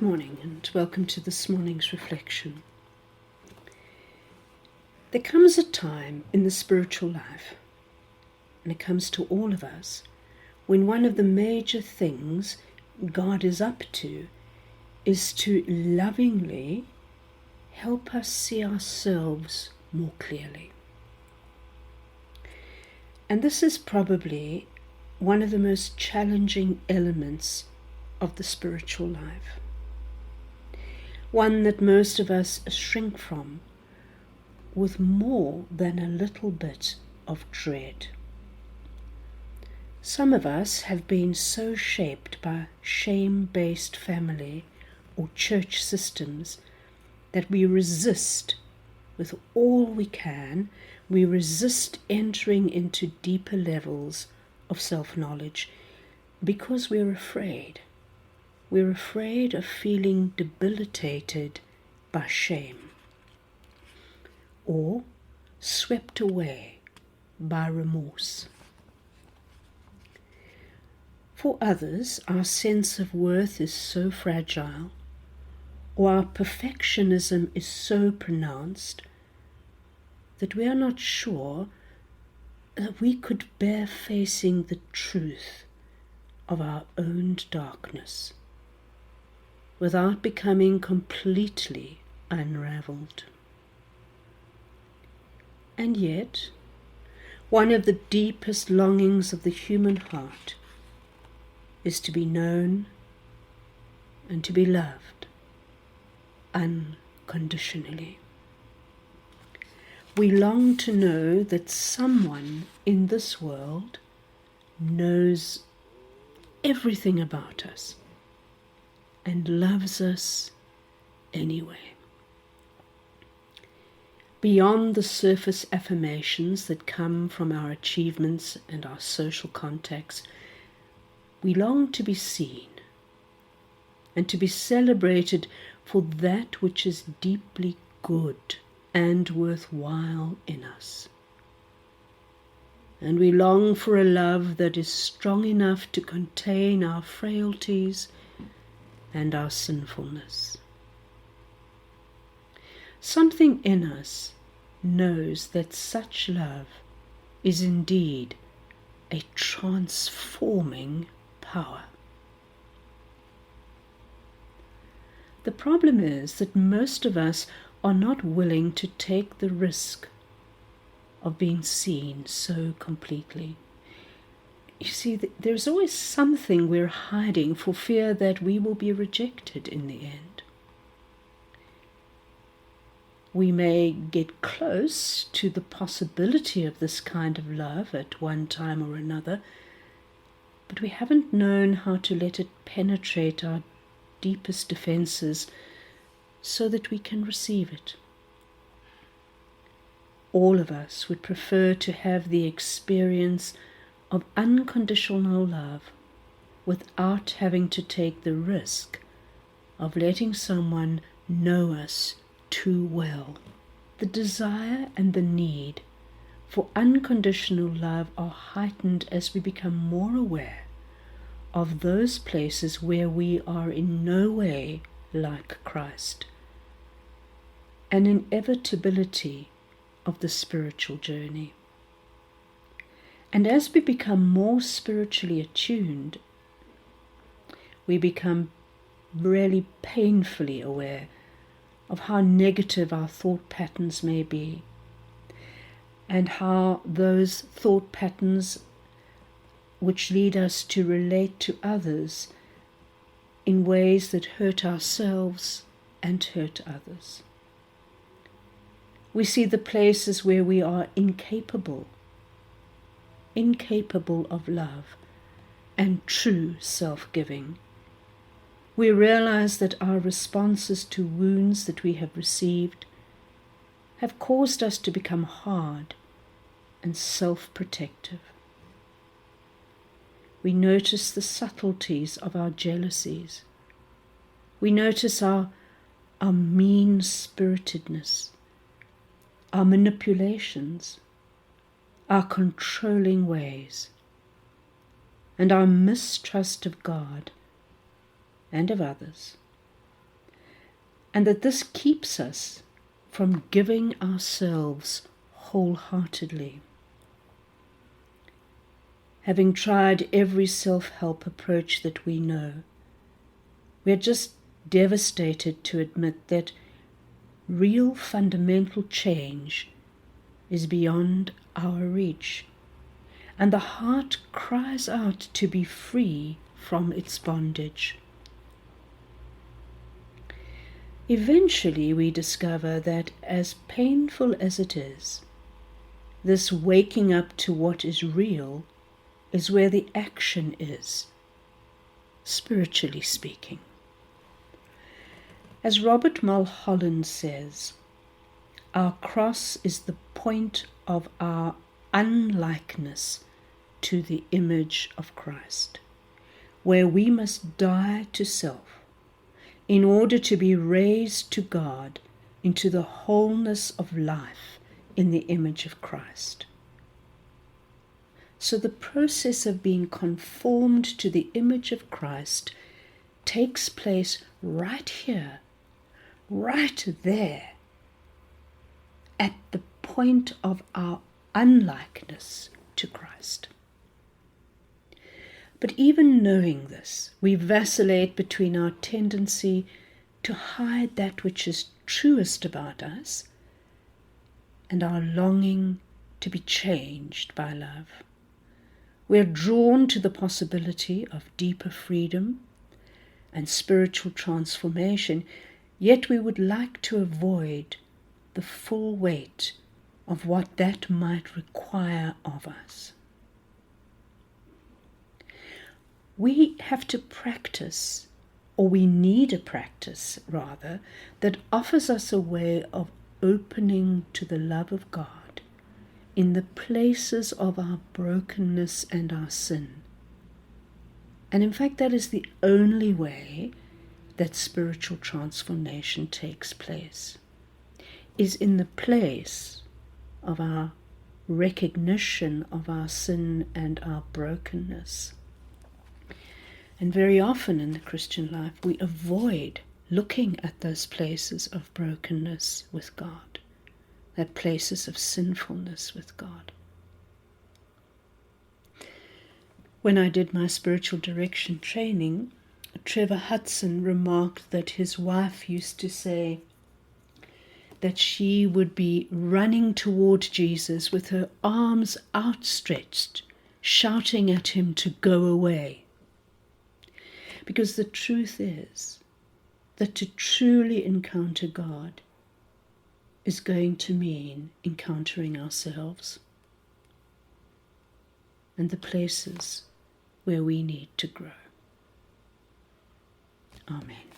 morning and welcome to this morning's reflection. There comes a time in the spiritual life, and it comes to all of us, when one of the major things God is up to is to lovingly help us see ourselves more clearly. And this is probably one of the most challenging elements of the spiritual life. One that most of us shrink from with more than a little bit of dread. Some of us have been so shaped by shame-based family or church systems that we resist with all we can. We resist entering into deeper levels of self-knowledge because we're afraid. We're afraid of feeling debilitated by shame or swept away by remorse. For others, our sense of worth is so fragile, or our perfectionism is so pronounced, that we are not sure that we could bear facing the truth of our own darkness without becoming completely unraveled. And yet, one of the deepest longings of the human heart is to be known and to be loved unconditionally. We long to know that someone in this world knows everything about us and loves us anyway. Beyond the surface affirmations that come from our achievements and our social contacts, we long to be seen and to be celebrated for that which is deeply good and worthwhile in us. And we long for a love that is strong enough to contain our frailties and our sinfulness. Something in us knows that such love is indeed a transforming power. The problem is that most of us are not willing to take the risk of being seen so completely. You see, there's always something we're hiding for fear that we will be rejected in the end. We may get close to the possibility of this kind of love at one time or another, but we haven't known how to let it penetrate our deepest defenses so that we can receive it. All of us would prefer to have the experience of unconditional love without having to take the risk of letting someone know us too well. The desire and the need for unconditional love are heightened as we become more aware of those places where we are in no way like Christ, an inevitability of the spiritual journey. And as we become more spiritually attuned, we become really painfully aware of how negative our thought patterns may be, and how those thought patterns which lead us to relate to others in ways that hurt ourselves and hurt others. We see the places where we are incapable of love and true self-giving. We realize that our responses to wounds that we have received have caused us to become hard and self-protective. We notice the subtleties of our jealousies. We notice our mean-spiritedness, our manipulations, our controlling ways, and our mistrust of God and of others, and that this keeps us from giving ourselves wholeheartedly. Having tried every self-help approach that we know, we are just devastated to admit that real fundamental change is beyond our reach, and the heart cries out to be free from its bondage. Eventually we discover that, as painful as it is, this waking up to what is real is where the action is, spiritually speaking. As Robert Mulholland says, our cross is the point of our unlikeness to the image of Christ, where we must die to self in order to be raised to God into the wholeness of life in the image of Christ. So the process of being conformed to the image of Christ takes place right here, right there, at the point of our unlikeness to Christ. But even knowing this, we vacillate between our tendency to hide that which is truest about us and our longing to be changed by love. We are drawn to the possibility of deeper freedom and spiritual transformation, yet we would like to avoid the full weight of what that might require of us. We have to practice, or we need a practice rather, that offers us a way of opening to the love of God in the places of our brokenness and our sin. And in fact, that is the only way that spiritual transformation takes place, is in the place of our recognition of our sin and our brokenness. And very often in the Christian life, we avoid looking at those places of brokenness with God, that places of sinfulness with God. When I did my spiritual direction training, Trevor Hudson remarked that his wife used to say that she would be running toward Jesus with her arms outstretched, shouting at him to go away. Because the truth is that to truly encounter God is going to mean encountering ourselves and the places where we need to grow. Amen.